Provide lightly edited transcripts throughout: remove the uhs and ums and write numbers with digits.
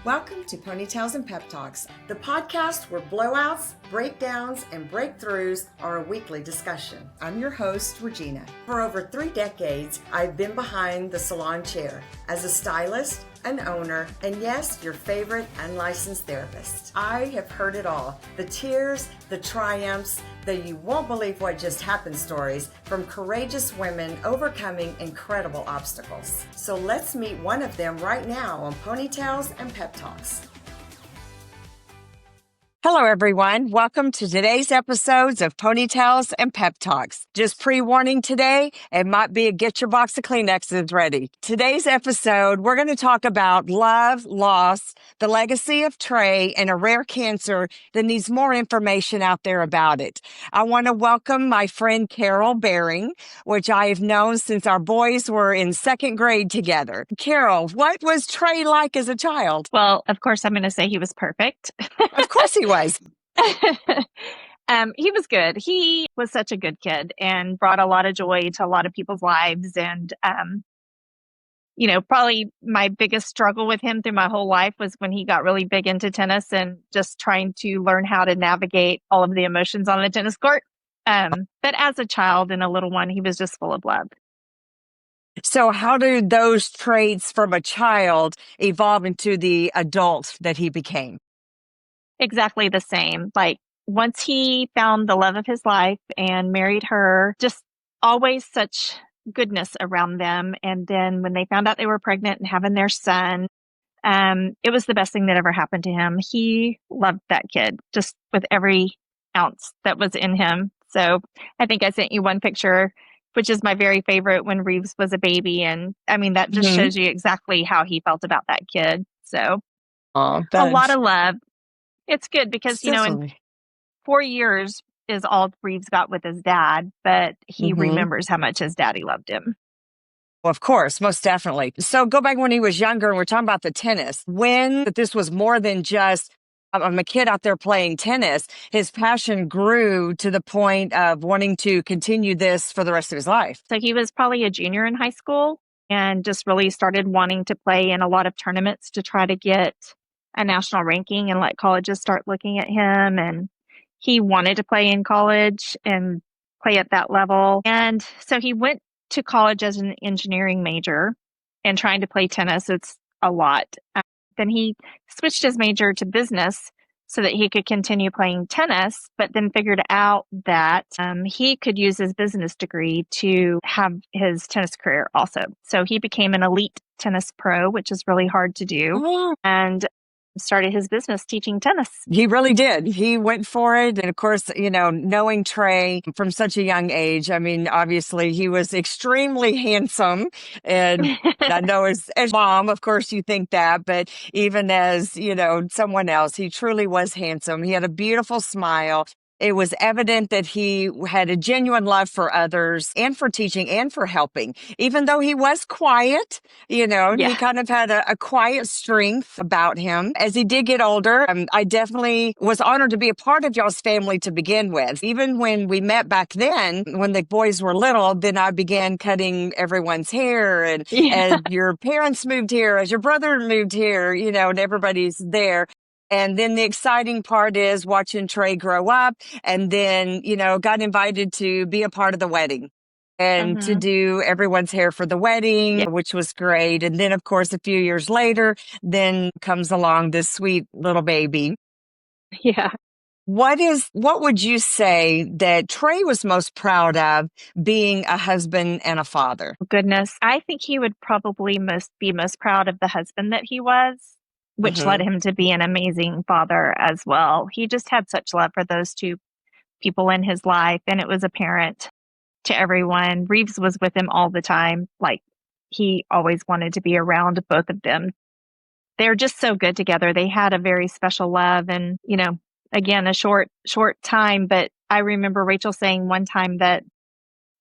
Welcome to Ponytails and Pep Talks, the podcast where blowouts, breakdowns, and breakthroughs are a weekly discussion. I'm your host, ReJeania. For over 3 decades, I've been behind the salon chair as a stylist, an owner, and yes, your favorite unlicensed therapist. I have heard it all. The tears, the triumphs, the you won't believe what just happened stories from courageous women overcoming incredible obstacles. So let's meet one of them right now on Ponytails and Pep Talks. Hello, everyone. Welcome to today's episodes of Ponytails and Pep Talks. Just pre-warning today, it might be a get your box of Kleenexes ready. Today's episode, we're going to talk about love, loss, the legacy of Trey, and a rare cancer that needs more information out there about it. I want to welcome my friend Carol Baring, which I have known since our boys were in 2nd grade together. Carol, what was Trey like as a child? Well, of course, I'm going to say he was perfect. Of course he was. He was good. He was such a good kid and brought a lot of joy to a lot of people's lives. And, probably my biggest struggle with him through my whole life was when he got really big into tennis and just trying to learn how to navigate all of the emotions on the tennis court. But as a child and a little one, he was just full of love. So how did those traits from a child evolve into the adult that he became? Exactly the same. Like once he found the love of his life and married her, just always such goodness around them. And then when they found out they were pregnant and having their son, it was the best thing that ever happened to him. He loved that kid just with every ounce that was in him. So I think I sent you one picture, which is my very favorite, when Reeves was a baby. And I mean, that just shows you exactly how he felt about that kid. So a lot of love. It's good because, in 4 years is all Reeves got with his dad, but he remembers how much his daddy loved him. Well, of course, most definitely. So go back when he was younger, and we're talking about the tennis. When this was more than just I'm a kid out there playing tennis, his passion grew to the point of wanting to continue this for the rest of his life. So he was probably a junior in high school and just really started wanting to play in a lot of tournaments to try to get a national ranking and let colleges start looking at him. And he wanted to play in college and play at that level. And so he went to college as an engineering major and trying to play tennis. It's a lot. Then he switched his major to business so that he could continue playing tennis, but then figured out that he could use his business degree to have his tennis career also. So he became an elite tennis pro, which is really hard to do. And started his business teaching tennis. He really did. He went for it. And of course, knowing Trey from such a young age, I mean, obviously he was extremely handsome. And I know as mom, of course you think that, but even as, someone else, he truly was handsome. He had a beautiful smile. It was evident that he had a genuine love for others and for teaching and for helping. Even though he was quiet, he kind of had a quiet strength about him. As he did get older, I definitely was honored to be a part of y'all's family to begin with. Even when we met back then, when the boys were little, then I began cutting everyone's hair. And as your parents moved here, as your brother moved here, and everybody's there. And then the exciting part is watching Trey grow up and then, got invited to be a part of the wedding and to do everyone's hair for the wedding, which was great. And then, of course, a few years later, then comes along this sweet little baby. Yeah. What would you say that Trey was most proud of being a husband and a father? Goodness, I think he would probably be most proud of the husband that he was, which led him to be an amazing father as well. He just had such love for those two people in his life, and it was apparent to everyone. Reeves was with him all the time. Like, he always wanted to be around both of them. They're just so good together. They had a very special love, and, again, a short time, but I remember Rachel saying one time that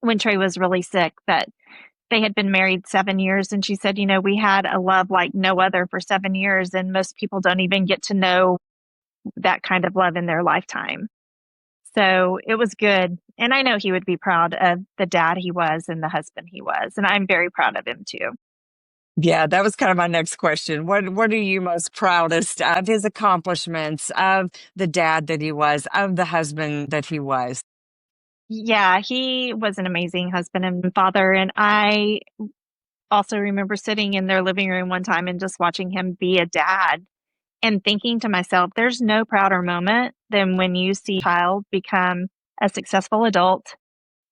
when Trey was really sick, that they had been married 7 years. And she said, we had a love like no other for 7 years. And most people don't even get to know that kind of love in their lifetime. So it was good. And I know he would be proud of the dad he was and the husband he was. And I'm very proud of him too. Yeah, that was kind of my next question. What are you most proudest of his accomplishments, of the dad that he was, of the husband that he was? Yeah, he was an amazing husband and father. And I also remember sitting in their living room one time and just watching him be a dad and thinking to myself, there's no prouder moment than when you see a child become a successful adult,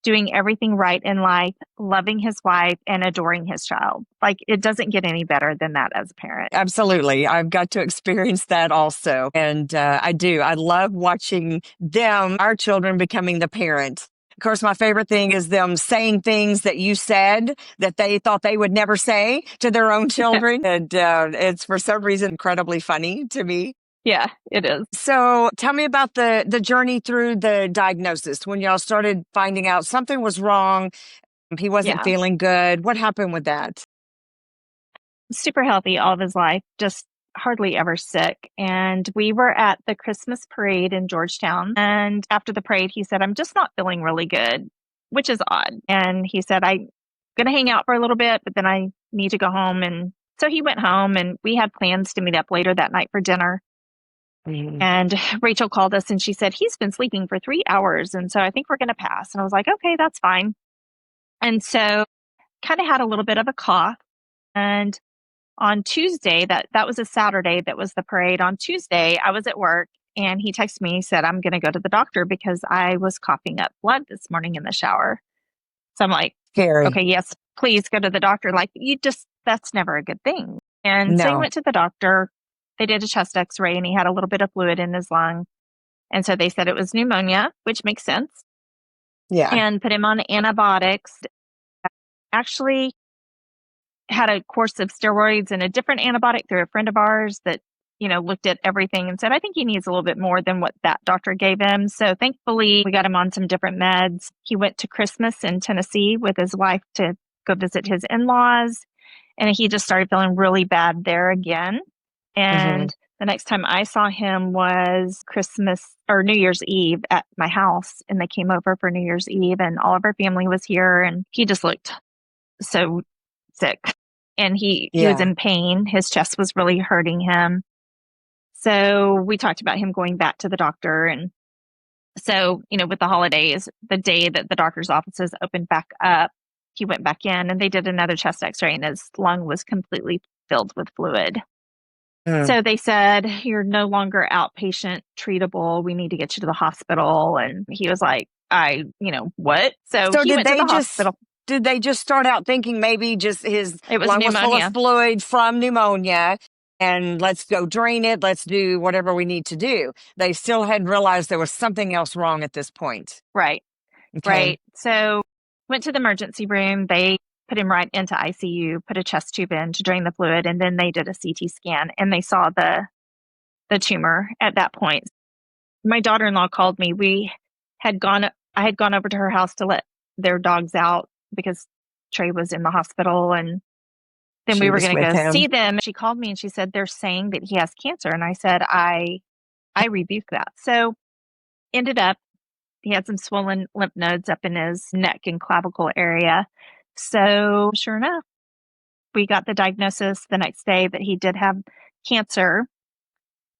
doing everything right in life, loving his wife, and adoring his child. Like, it doesn't get any better than that as a parent. Absolutely. I've got to experience that also. And I do. I love watching them, our children, becoming the parent. Of course, my favorite thing is them saying things that you said that they thought they would never say to their own children. And it's for some reason incredibly funny to me. Yeah, it is. So tell me about the journey through the diagnosis when y'all started finding out something was wrong. He wasn't Yeah. feeling good. What happened with that? Super healthy all of his life, just hardly ever sick. And we were at the Christmas parade in Georgetown. And after the parade, he said, I'm just not feeling really good, which is odd. And he said, I'm going to hang out for a little bit, but then I need to go home. And so he went home, and we had plans to meet up later that night for dinner. Mhm. And Rachel called us and she said, he's been sleeping for 3 hours. And so I think we're going to pass. And I was like, okay, that's fine. And so kind of had a little bit of a cough. And on Tuesday, that was a Saturday, that was the parade. On Tuesday, I was at work and he texted me, he said, I'm going to go to the doctor because I was coughing up blood this morning in the shower. So I'm like, Scary. okay, yes, please go to the doctor. Like, that's never a good thing. And so he No. went to the doctor. They did a chest x-ray and he had a little bit of fluid in his lung. And so they said it was pneumonia, which makes sense, Yeah. and put him on antibiotics. Actually, had a course of steroids and a different antibiotic through a friend of ours that, looked at everything and said, I think he needs a little bit more than what that doctor gave him. So thankfully, we got him on some different meds. He went to Christmas in Tennessee with his wife to go visit his in laws. And he just started feeling really bad there again. Hmm. And the next time I saw him was Christmas or New Year's Eve at my house. And they came over for New Year's Eve, and all of our family was here. And he just looked so sick. And he was Yeah. in pain. His chest was really hurting him. So we talked about him going back to the doctor. And so, with the holidays, the day that the doctor's offices opened back up, he went back in and they did another chest x-ray and his lung was completely filled with fluid. Mm. So they said, you're no longer outpatient treatable. We need to get you to the hospital. And he was like, what? So So he went to the hospital. did they just start out thinking maybe just his It was lung was full of pneumonia. fluid from pneumonia and let's go drain it, let's do whatever we need to do. They still hadn't realized there was something else wrong at this point. Right. Okay. Right. So went to the emergency room. They put him right into ICU, put a chest tube in to drain the fluid, and then they did a CT scan and they saw the tumor at that point. My daughter-in-law called me. I had gone over to her house to let their dogs out because Trey was in the hospital, and then we She were was going to with go him. see them. She called me and she said, they're saying that he has cancer. And I said, I rebuke that. So ended up, he had some swollen lymph nodes up in his neck and clavicle area. So sure enough, we got the diagnosis the next day that he did have cancer.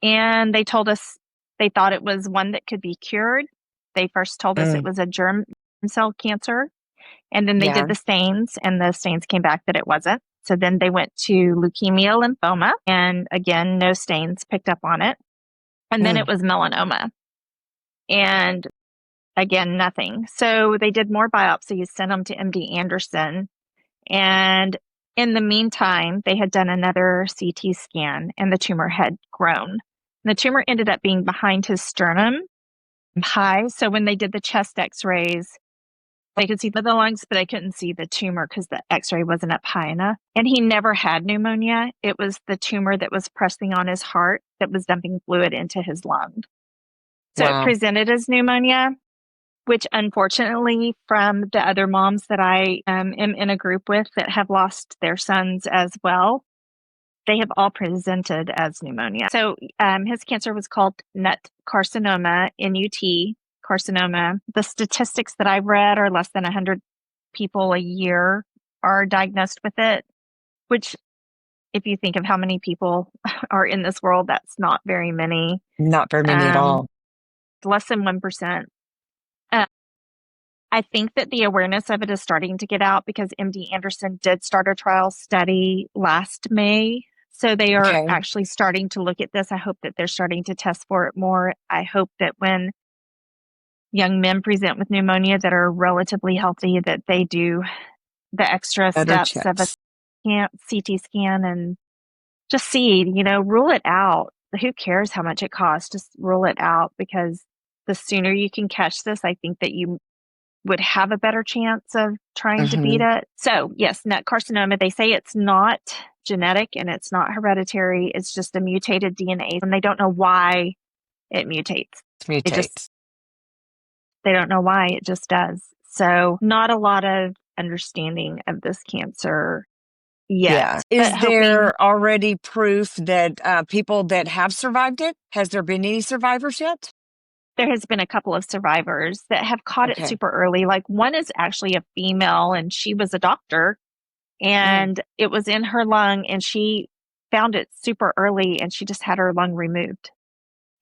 And they told us they thought it was one that could be cured. They first told us it Mm. was a germ cell cancer. And then they did Yeah. the stains, and the stains came back that it wasn't. So then they went to leukemia, lymphoma, and again, no stains picked up on it. And then it Mm. was melanoma. And again, nothing. So they did more biopsies, sent them to MD Anderson. And in the meantime, they had done another CT scan and the tumor had grown. The tumor ended up being behind his sternum high. So when they did the chest x-rays, they could see the lungs, but they couldn't see the tumor because the x-ray wasn't up high enough. And he never had pneumonia. It was the tumor that was pressing on his heart that was dumping fluid into his lung. So it Wow. presented as pneumonia, which unfortunately, from the other moms that I am in a group with that have lost their sons as well, they have all presented as pneumonia. So his cancer was called nut carcinoma, NUT carcinoma. The statistics that I've read are less than 100 people a year are diagnosed with it, which if you think of how many people are in this world, that's not very many. Not very many at all. Less than 1%. I think that the awareness of it is starting to get out because MD Anderson did start a trial study last May. So they are Okay. actually starting to look at this. I hope that they're starting to test for it more. I hope that when young men present with pneumonia that are relatively healthy, that they do the extra Better steps of a checks. CT scan and just see, rule it out. Who cares how much it costs? Just rule it out, because the sooner you can catch this, I think that you would have a better chance of trying to beat Hmm. it. So yes, net carcinoma, they say it's not genetic and it's not hereditary. It's just a mutated DNA, and they don't know why it mutates. It just, Mutate. they don't know why, it just does. So not a lot of understanding of this cancer yet, Yeah. but Is hoping. there already proof that people that have survived it? Has there been any survivors yet? There has been a couple of survivors that have caught it Okay. super early. Like, one is actually a female and she was a doctor, Mm. and it was in her lung, and she found it super early and she just had her lung removed,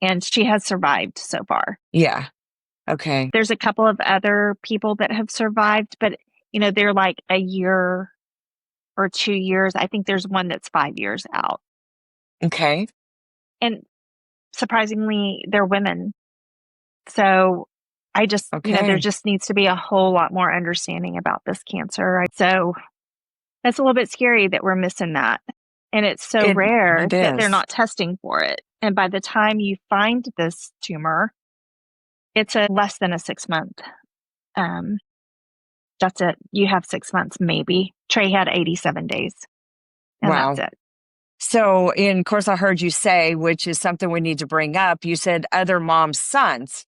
and she has survived so far. Yeah. Okay. There's a couple of other people that have survived, but they're like a year or 2 years. I think there's one that's 5 years out. Okay. And surprisingly, they're women. So I just, there Okay. just needs to be a whole lot more understanding about this cancer. So that's a little bit scary that we're missing that. And it's so It rare it that they're is. not testing for it. And by the time you find this tumor, it's a less than a 6 month. Um, that's it. You have 6 months, maybe. Trey had 87 days, and that's Wow. it. So, of course, I heard you say, which is something we need to bring up. You said other moms' sons,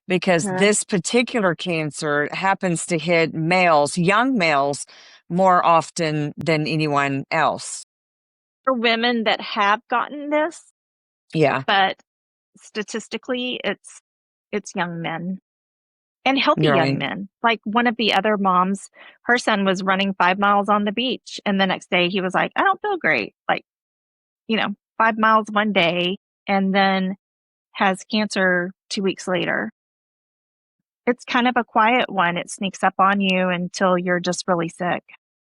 because Uh, this particular cancer happens to hit males, young males, more often than anyone else. for women that have gotten this, Yeah. but statistically, it's young men. And healthy You're young right. men. Like, one of the other moms, her son was running 5 miles on the beach, and the next day he was like, I don't feel great. Like, 5 miles one day, and then has cancer 2 weeks later. It's kind of a quiet one. It sneaks up on you until you're just really sick.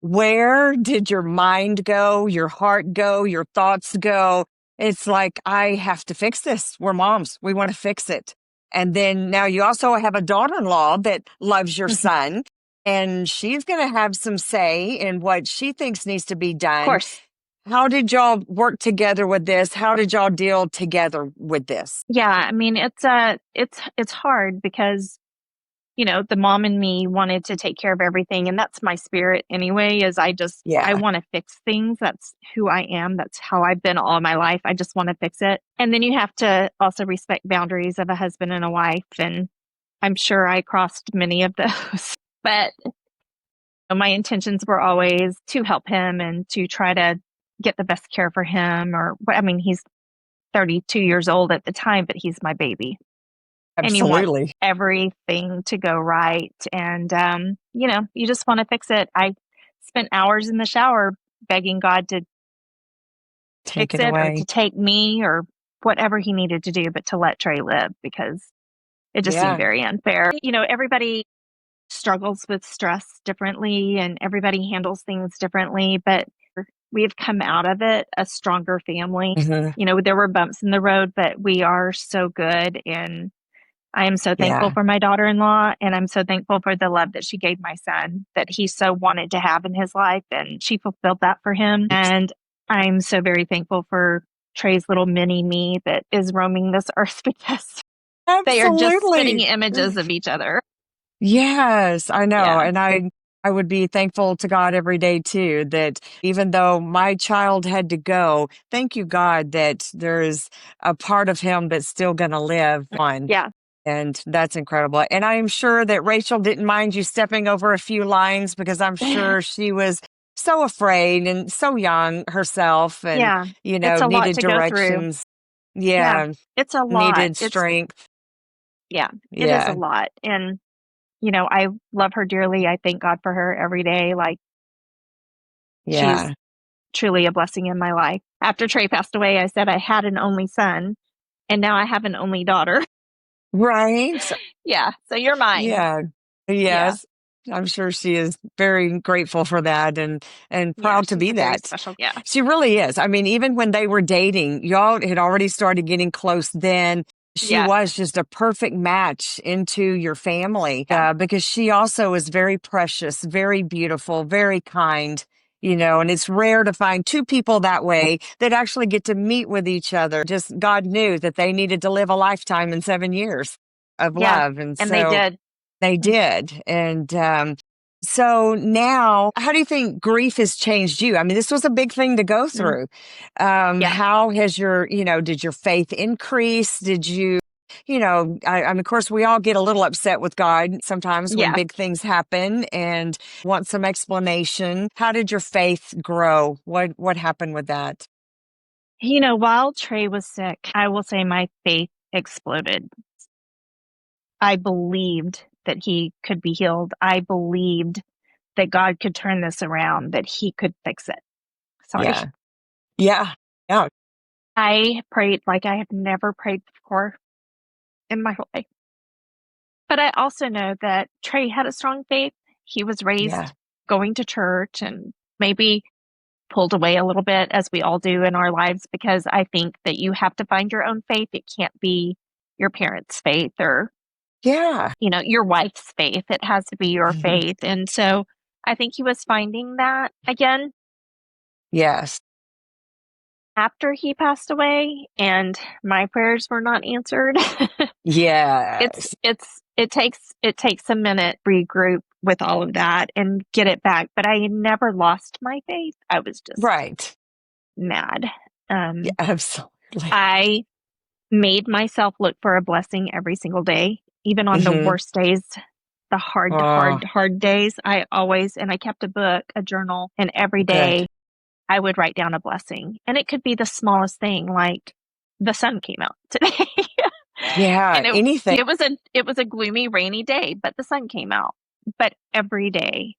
Where did your mind go, your heart go, your thoughts go? It's like, I have to fix this. We're moms. We want to fix it. And then now you also have a daughter in law that loves your Of son, and she's going to have some say in what she thinks needs to be done. course. How did y'all work together with this? How did y'all deal together with this? Yeah, I mean, it's hard because the mom in me wanted to take care of everything. And that's my spirit anyway, is I Yeah, want to fix things. That's who I am. That's how I've been all my life. I just want to fix it. And then you have to also respect boundaries of a husband and a wife. And I'm sure I crossed many of those, but my intentions were always to help him and to try to get the best care for him. I mean, he's 32 years old at the time, but he's my baby, and you want absolutely. everything to go right. And, you just want to fix it. I spent hours in the shower begging God to Take fix it it, or to away. take me, or whatever he needed to do, but to let Trey live, because it just seemed Yeah. very unfair. Everybody struggles with stress differently and everybody handles things differently, but we have come out of it a stronger family. Hmm. There were bumps in the road, but we are so good. And I am so thankful Yeah. for my daughter-in-law, and I'm so thankful for the love that she gave my son, that he so wanted to have in his life, and she fulfilled that for him. And I'm so very thankful for Trey's little mini me that is roaming this earth, because they are just spitting Absolutely. images of each other. Yes, I know. Yeah. And I would be thankful to God every day too, that even though my child had to go, thank you, God, that there is a part of him that's still going to live on. Yeah. And that's incredible. And I am sure that Rachel didn't mind you stepping over a few lines, because I'm sure she was so afraid and so young herself, and, Yeah. It's a lot needed to go through. directions. Yeah. Yeah, It's a lot. needed strength. Yeah, it is a Yeah, lot. And, I love her dearly. I thank God for her every day. Like, she's yeah. truly a blessing in my life. After Trey passed away, I said I had an only son, and now I have an only daughter. Right. Yeah. So you're mine. Yeah. Yeah. Yes. I'm sure she is very grateful for that and Yeah. proud to She's be a very that. special. Yeah. She really is. I mean, even when they were dating, y'all had already started getting close then. She Yeah. was just a perfect match into your family Yeah. because she also is very precious, very beautiful, very kind, you know, and it's rare to find two people that way that actually get to meet with each other. Just God knew that they needed to live a lifetime in 7 years of Yeah. love. And And they so did. they did. And so now, how do you think grief has changed you? I mean, this was a big thing to go Mm. through. Yeah. How has your, you know, did your faith increase? Did you, you know, I mean, of course, we all get a little upset with God sometimes when Yeah. big things happen and want some explanation. How did your faith grow? What happened with that? You know, while Trey was sick, I will say my faith exploded. I believed that he could be healed. I believed that God could turn this around, that he could fix it. Sorry. Yeah. Yeah. Yeah. I prayed like I have never prayed before in my whole life. But I also know that Trey had a strong faith. He was Yeah. raised going to church and maybe pulled away a little bit, as we all do in our lives, because I think that you have to find your own faith. It can't be your parents' faith or, Yeah. you know, your wife's faith. It has to be your Mhm. faith. And so I think he was finding that again Yes. after he passed away, and my prayers were not answered. Yes. It takes a minute regroup with all of that and get it back. But I never lost my faith. I was just Right. mad. Yeah, absolutely. I made myself look for a blessing every single day, even on the Mhm. worst days, the hard, Oh, hard, hard days. I kept a book, a journal, and every good. day I would write down a blessing. And it could be the smallest thing, like the sun came out today. Yeah, And it anything. it was a gloomy, rainy day, but the sun came out. But every day,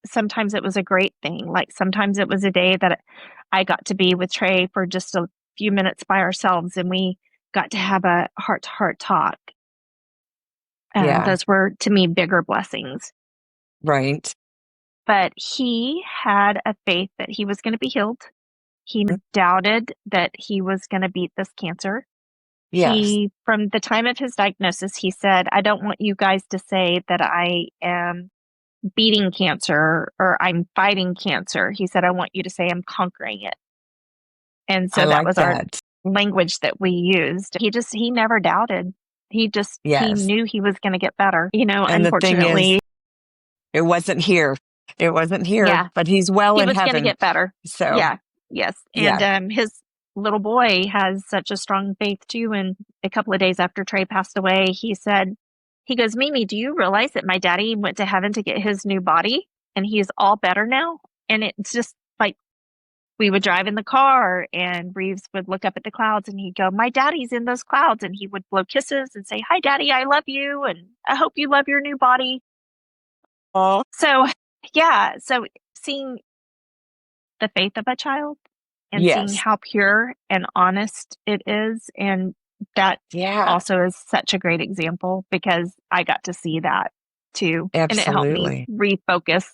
sometimes it was a great thing. Like sometimes it was a day that I got to be with Trey for just a few minutes by ourselves and we got to have a heart to heart talk. Yeah, Those were to me bigger blessings. right. But he had a faith that he was going to be healed. He Mm, doubted that he was going to beat this cancer. yes, From the time of his diagnosis, he said, I don't want you guys to say that I am beating cancer or I'm fighting cancer. He said, I want you to say I'm conquering it. And I so that like was our that. language that we used. He never doubted. He Yes. knew he was going to get better. You know, And the thing is, unfortunately, it wasn't here. It wasn't here, yeah, but he's well he in was going to heaven. get better. So, Yeah, yes. And yeah. his little boy has such a strong faith too. And a couple of days after Trey passed away, he goes, Mimi, do you realize that my daddy went to heaven to get his new body and he's all better now? And it's just like we would drive in the car and Reeves would look up at the clouds and he'd go, my daddy's in those clouds. And he would blow kisses and say, hi, daddy, I love you. And I hope you love your new body. Oh, So, yeah. So seeing the faith of a child and seeing yes. how pure and honest it is. And that Yeah, also is such a great example because I got to see that too. And it helped me absolutely. refocus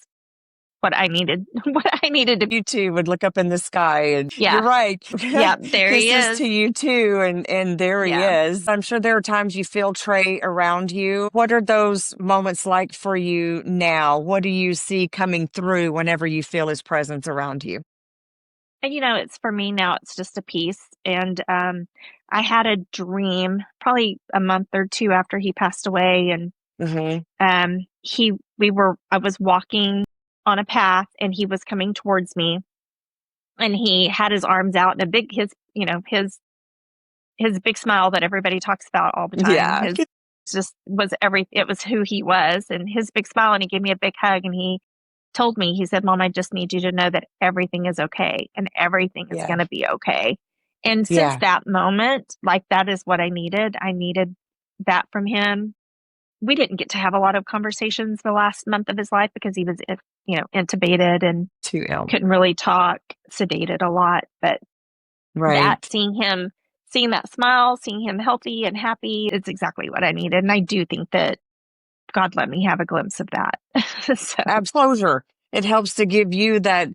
what I needed to. You too would look up in the sky and you're Yeah. right. Yeah. There he Kisses to is. you too. And there he Yeah. is. I'm sure there are times you feel Trey around you. What are those moments like for you now? What do you see coming through whenever you feel his presence around you? And it's for me now, it's just a piece. And I had a dream probably a month or two after he passed away. And Hmm. I was walking on a path and he was coming towards me and he had his arms out and his big smile that everybody talks about all the time. Yeah. His just was it was who he was and his big smile and he gave me a big hug and he told me, he said, Mom, I just need you to know that everything is okay and everything is Yeah. going to be okay. And since Yeah. that moment, like that is what I needed. I needed that from him. We didn't get to have a lot of conversations the last month of his life because he was, intubated and Too ill. couldn't really talk, sedated a lot, but Right. seeing that smile, seeing him healthy and happy is exactly what I needed. And I do think that God let me have a glimpse of that. So, Closure. It helps to give you that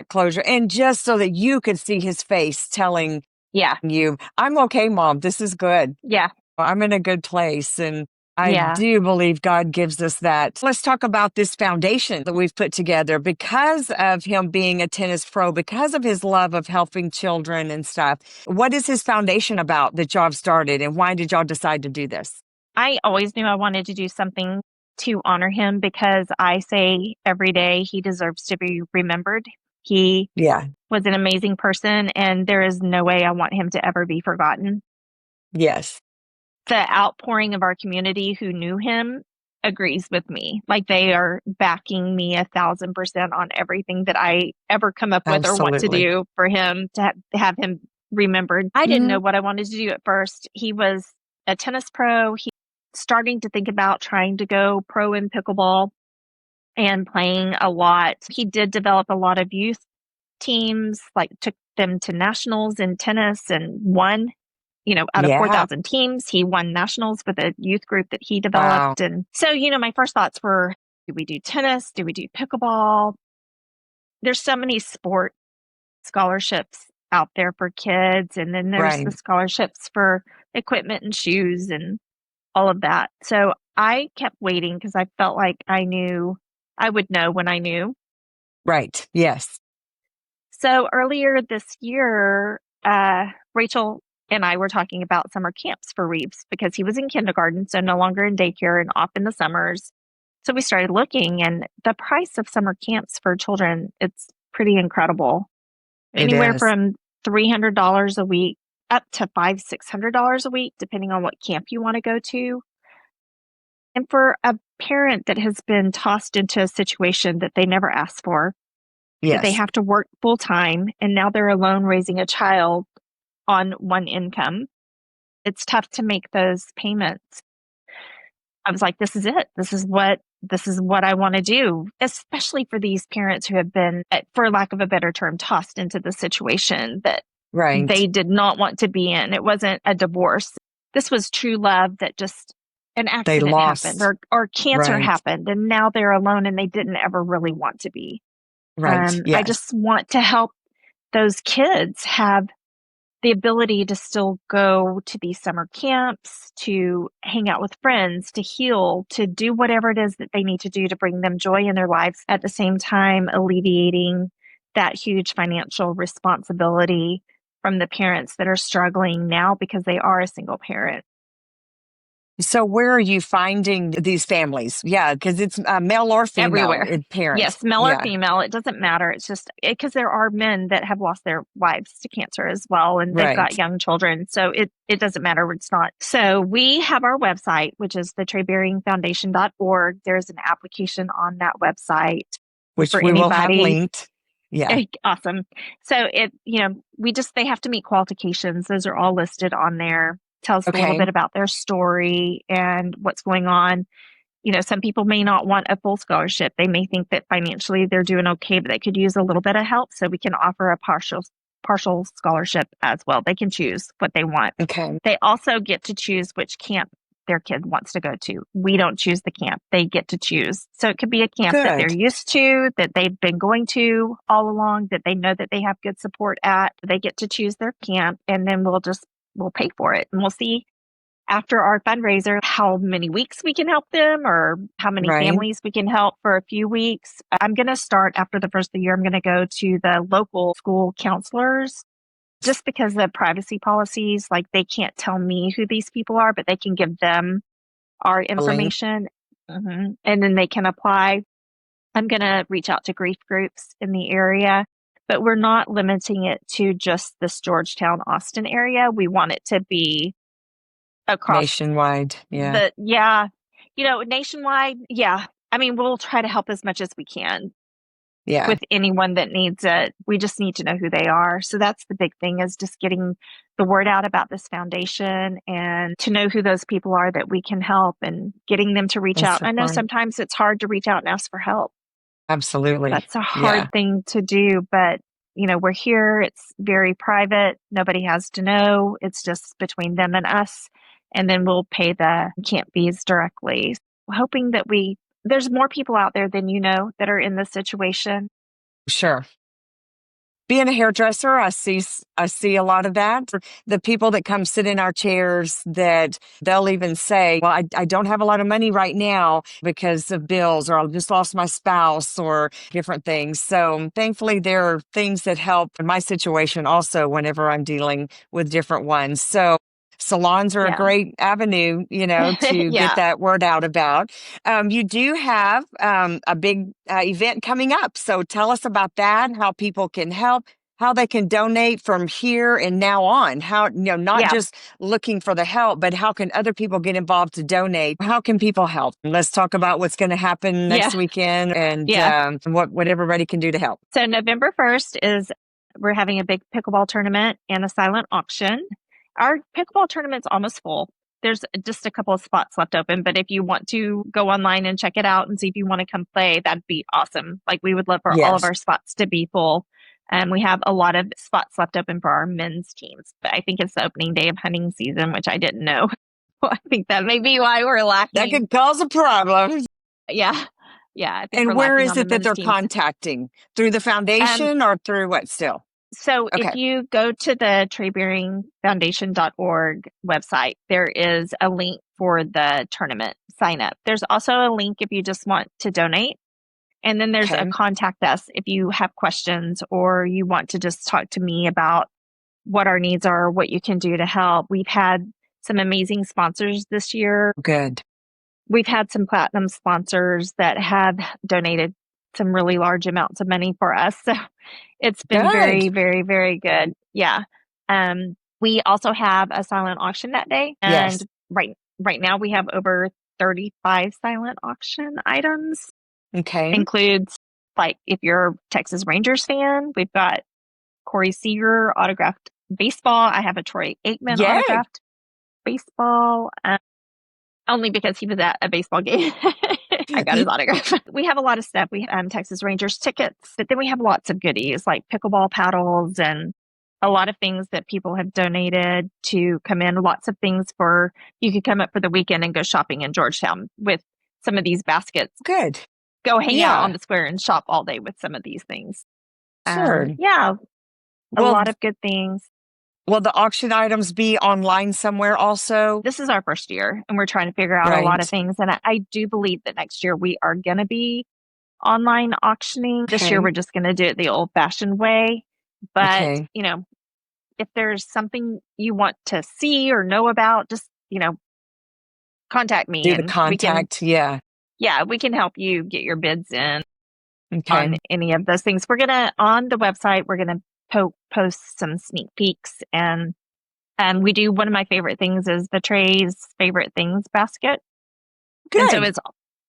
closure. And just so that you could see his face telling yeah, you, I'm okay, Mom. This is good. yeah, I'm in a good place. And I yeah. do believe God gives us that. Let's talk about this foundation that we've put together because of him being a tennis pro, because of his love of helping children and stuff. What is his foundation about that y'all have started, and why did y'all decide to do this? I always knew I wanted to do something to honor him because I say every day he deserves to be remembered. He Yeah. was an amazing person, and there is no way I want him to ever be forgotten. Yes. The outpouring of our community who knew him agrees with me. Like they are backing me 1,000% on everything that I ever come up with or want to Absolutely. do for him to have him remembered. I didn't know what I wanted to do at first. He was a tennis pro. He starting to think about trying to go pro in pickleball and playing a lot. He did develop a lot of youth teams, like took them to nationals in tennis and won, out of Yeah. 4,000 teams, he won nationals with a youth group that he Wow. developed. And so, my first thoughts were, do we do tennis? Do we do pickleball? There's so many sport scholarships out there for kids. And then there's the Right. scholarships for equipment and shoes and all of that. So I kept waiting because I felt like I would know when I knew. Right. Yes. So earlier this year, Rachel and I were talking about summer camps for Reeves because he was in kindergarten, so no longer in daycare and off in the summers. So we started looking, and the price of summer camps for children, it's pretty incredible. It Anywhere is. from $300 a week up to $600 a week, depending on what camp you want to go to. And for a parent that has been tossed into a situation that they never asked for, that they Yes. have to work full time and now they're alone raising a child on one income, it's tough to make those payments. I was like, this is it. This is what I want to do, especially for these parents who have been, for lack of a better term, tossed into the situation that Right. they did not want to be in. It wasn't a divorce. This was true love that just an They accident happened lost. or cancer Right. happened and now they're alone and they didn't ever really want to be. Right. I Yes. just want to help those kids have the ability to still go to these summer camps, to hang out with friends, to heal, to do whatever it is that they need to do to bring them joy in their lives, at the same time alleviating that huge financial responsibility from the parents that are struggling now because they are a single parent. So where are you finding these families? Yeah, because it's male or female Everywhere. parent. Yes, male or Yeah. female, it doesn't matter. It's just because there are men that have lost their wives to cancer as well, and they've got Right. young children. So it doesn't matter. It's not. So we have our website, which is the TreyBearingFoundation.org. There's an application on that website Which for we will have anybody. linked. Yeah. Awesome. So they have to meet qualifications. Those are all listed on there. Tells a little Okay. bit about their story and what's going on. Some people may not want a full scholarship. They may think that financially they're doing okay, but they could use a little bit of help. So we can offer a partial scholarship as well. They can choose what they want. Okay. They also get to choose which camp their kid wants to go to. We don't choose the camp. They get to choose. So it could be a camp that they're Good. used to, that they've been going to all along, that they know that they have good support at. They get to choose their camp, and then we'll pay for it, and we'll see after our fundraiser how many weeks we can help them or how many Right. families we can help for a few weeks. I'm going to start after the first of the year. I'm going to go to the local school counselors just because of privacy policies. Like they can't tell me who these people are, but they can give them our A link. information. And then they can apply. I'm going to reach out to grief groups in the area, but we're not limiting it to just this Georgetown, Austin area. We want it to be across Nationwide. Yeah. nationwide. Yeah. I mean, we'll try to help as much as we can Yeah. with anyone that needs it. We just need to know who they are. So that's the big thing, is just getting the word out about this foundation and to know who those people are that we can help and getting them to reach That's out. so I know fun. sometimes it's hard to reach out and ask for help. Absolutely. That's a Yeah. hard thing to do, but we're here. It's very private. Nobody has to know. It's just between them and us. And then we'll pay the camp fees directly. Hoping that there's more people out there than that are in this situation. Sure. Being a hairdresser, I see a lot of that. The people that come sit in our chairs, that they'll even say, well, I don't have a lot of money right now because of bills, or I just lost my spouse, or different things. So thankfully there are things that help in my situation also whenever I'm dealing with different ones. So salons are a Yeah. great avenue, to get Yeah. that word out about. You do have a big event coming up. So tell us about that, how people can help, how they can donate from here and now on. How, not Yeah. just looking for the help, but how can other people get involved to donate? How can people help? Let's talk about what's going to happen Yeah. next weekend, and Yeah. what everybody can do to help. So November 1st we're having a big pickleball tournament and a silent auction. Our pickleball tournament's almost full. There's just a couple of spots left open, but if you want to go online and check it out and see if you want to come play, that'd be awesome. Like, we would love for all of Yes. our spots to be full. And we have a lot of spots left open for our men's teams, but I think it's the opening day of hunting season, which I didn't know. I think that may be why we're That lacking. could cause a problem. Yeah. Yeah. I think And we're where lacking is on the it that men's they're teams. contacting? Through the foundation or through what still? So Okay. if you go to the TreyBearingFoundation.org website, there is a link for the tournament sign up. There's also a link if you just want to donate. And then there's a Okay. contact us if you have questions or you want to just talk to me about what our needs are, what you can do to help. We've had some amazing sponsors this year. Good. We've had some platinum sponsors that have donated some really large amounts of money for us. So it's been very, Good. very, very good. Yeah. We also have a silent auction that day. And Yes. right now we have over 35 silent auction items. Okay. Includes, like, if you're a Texas Rangers fan, we've got Corey Seager autographed baseball. I have a Troy Aikman Yay. autographed baseball. Only because he was at a baseball game. I got his autograph. We have a lot of stuff. We have Texas Rangers tickets, but then we have lots of goodies like pickleball paddles and a lot of things that people have donated to come in. Lots of things you could come up for the weekend and go shopping in Georgetown with some of these baskets. Good. Go hang out Yeah. on the square and shop all day with some of these things. Sure. Yeah, a Will lot of good things. will the auction items be online somewhere also? This is our first year and we're trying to figure out a lot of Right. things. And I do believe that next year we are going to be online auctioning. This year Okay. we're just going to do it the old fashioned way. But, Okay. if there's something you want to see or know about, just, contact me Do the and contact. Yeah. we can help you get your bids in Okay. on any of those things. On the website, we're going to post some sneak peeks, and we do, one of my favorite things is the Trey's favorite things basket. And so Good. it's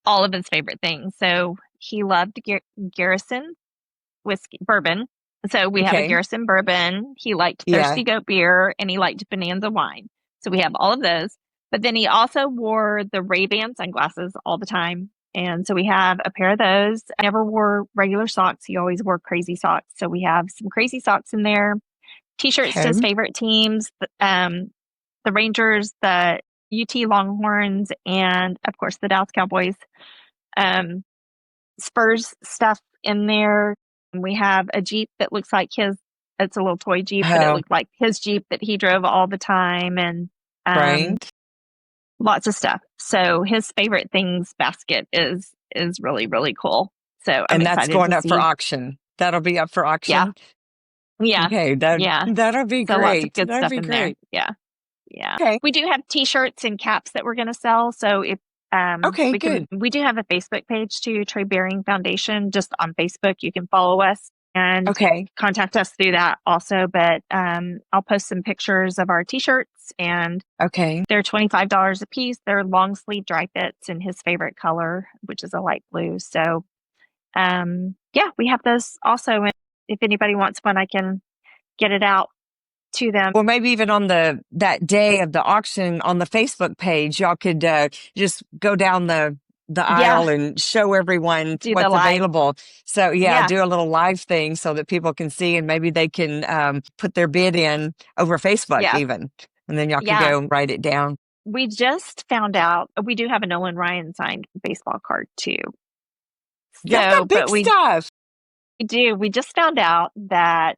all of his favorite things. So he loved Garrison whiskey bourbon. So we have a Okay. Garrison bourbon. He liked Yeah. Thirsty Goat beer and he liked Bonanza wine. So we have all of those. But then he also wore the Ray-Ban sunglasses all the time. And so we have a pair of those. I never wore regular socks. He always wore crazy socks. So we have some crazy socks in there. T-shirts to his Okay. favorite teams, the Rangers, the UT Longhorns, and of course the Dallas Cowboys. Spurs stuff in there. And we have a Jeep that looks like it's a little toy Jeep, but it Oh, looked like his Jeep that he drove all the time, and right. lots of stuff. So his favorite things basket is really, really cool. So I'm And that's excited going to up for see. auction. That'll be up for Yeah. auction. Yeah. Okay. Yeah. That'll be So lots of great. good That'd stuff be in there. great. Yeah. Yeah. Okay. We do have t-shirts and caps that we're going to sell. So if Okay. Good. we do have a Facebook page too, Trey Bearing Foundation, just on Facebook. You can follow us and Okay. contact us through that also. But I'll post some pictures of our t-shirts, and Okay. they're $25 a piece. They're long sleeve dry fits in his favorite color, which is a light blue. So yeah, we have those also. And if anybody wants one, I can get it out to them. Well, maybe even on that day of the auction on the Facebook page, y'all could just go down the the Yeah. aisle and show everyone Do the what's live. available. So Yeah. do a little live thing so that people can see, and maybe they can put their bid in over Facebook Yeah. even. And then y'all can Yeah. go write it down. We just found out we do have a Nolan Ryan signed baseball card too. Y'all got big But we stuff. do. We just found out that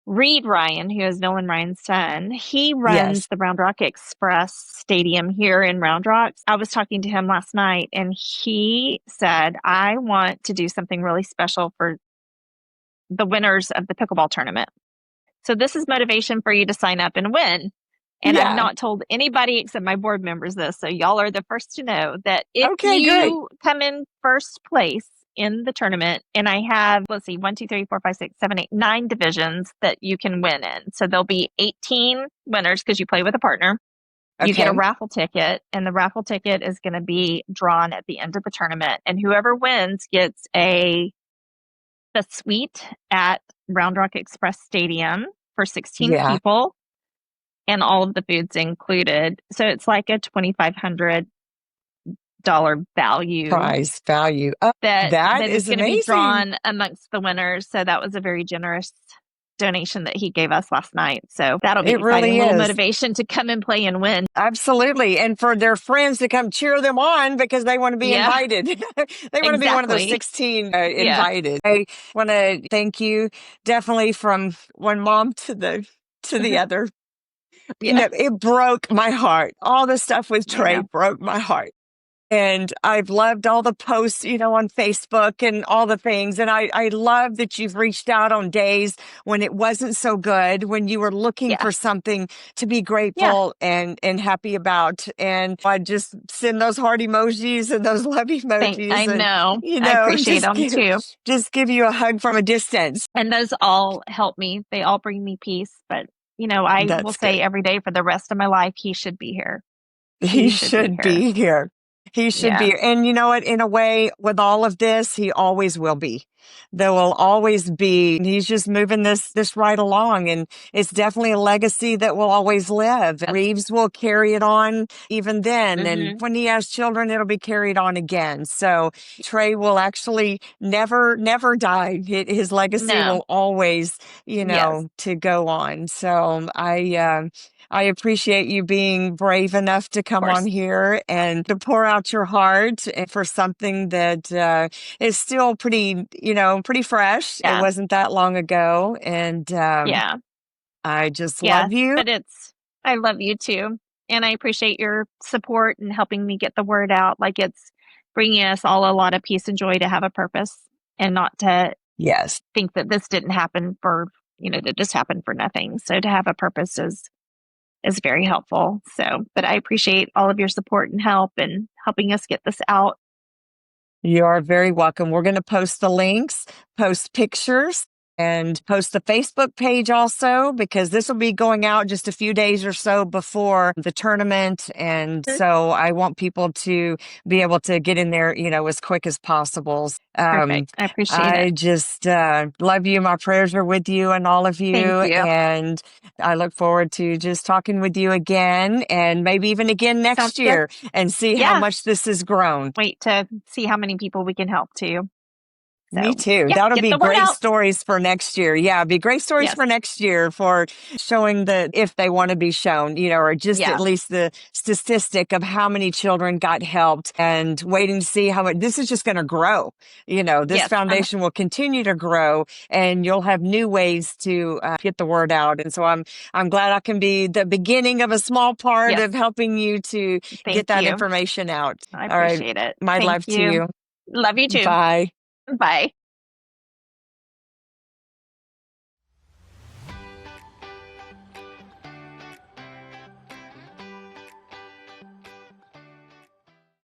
Reed Ryan, who is Nolan Ryan's son, he runs Yes. the Round Rock Express Stadium here in Round Rock. I was talking to him last night, and he said, I want to do something really special for the winners of the pickleball tournament. So this is motivation for you to sign up and win. And I've Yeah. not told anybody except my board members this. So y'all are the first to know that if Okay, you great. come in first place in the tournament, and I have, let's see, 1, 2, 3, 4, 5, 6, 7, 8, 9 divisions that you can win in. So there'll be 18 winners because you play with a partner. You get a Okay. raffle ticket, and the raffle ticket is going to be drawn at the end of the tournament. And whoever wins gets the suite at Round Rock Express Stadium for 16 Yeah. people, and all of the food's included. So it's like a $2,500 value Prize value. Oh, that that is is going to be amazing. drawn amongst the winners. So that was a very generous donation that he gave us last night. So that'll be It exciting. really A little is. motivation to come and play and win. Absolutely. And for their friends to come cheer them on because they want to be Yeah, invited. They want to be one of those exactly. 16 Yeah. invited. I want to thank you definitely from one mom to the other. You Yeah. know, it broke my heart. All the stuff with I Trey know. broke my heart. And I've loved all the posts, on Facebook and all the things. And I love that you've reached out on days when it wasn't so good, when you were looking Yeah. for something to be Yeah. grateful and happy about. And I just send those heart emojis and those love emojis I and, know. I appreciate them too. just give you a hug from a distance. And those all help me. They all bring me peace. But, I will That's good. say every day for the rest of my life, he should be here. He Should be should here. be here. He should Yeah. be. And you know what? In a way, with all of this, he always will be. There will always be. He's just moving this right along. And it's definitely a legacy that will always live. Reeves will carry it on even then. And Mm-hmm. when he has children, it'll be carried on again. So Trey will actually never die. His legacy No. will always, Yes. to go on. So I appreciate you being brave enough to Of come on course. here and to pour out your heart for something that is still pretty fresh. It Yeah. wasn't that long ago. And Yeah. I just Yeah. love you. But I love you too. And I appreciate your support and helping me get the word out. Like, it's bringing us all a lot of peace and joy to have a purpose and not to Yes. think that this didn't happen that just happened for nothing. So to have a purpose is very helpful. So, but I appreciate all of your support and help and helping us get this out. You are very welcome. We're going to post the links, post pictures, and post the Facebook page also, because this will be going out just a few days or so before the tournament. And so I want people to be able to get in there, as quick as possible. Perfect. I appreciate I it. just love you. My prayers are with you and all of you. Thank you. And I look forward to just talking with you again and maybe even again Sounds next good. year and see how Yeah. much this has grown. Wait to see how many people we can help too. So, Me too. yeah, That'll get be the word great out. stories for next year. Yeah, be great stories Yes. for next year for showing if they want to be shown, or just Yeah. at least the statistic of how many children got helped and waiting to see how much this is just going to grow. This Yes. foundation will continue to grow and you'll have new ways to get the word out. And so I'm glad I can be the beginning of a small part Yes. of helping you to Thank get that you. information out. I All right. appreciate it. My Thank love to you. you. Love you too. Bye. Bye.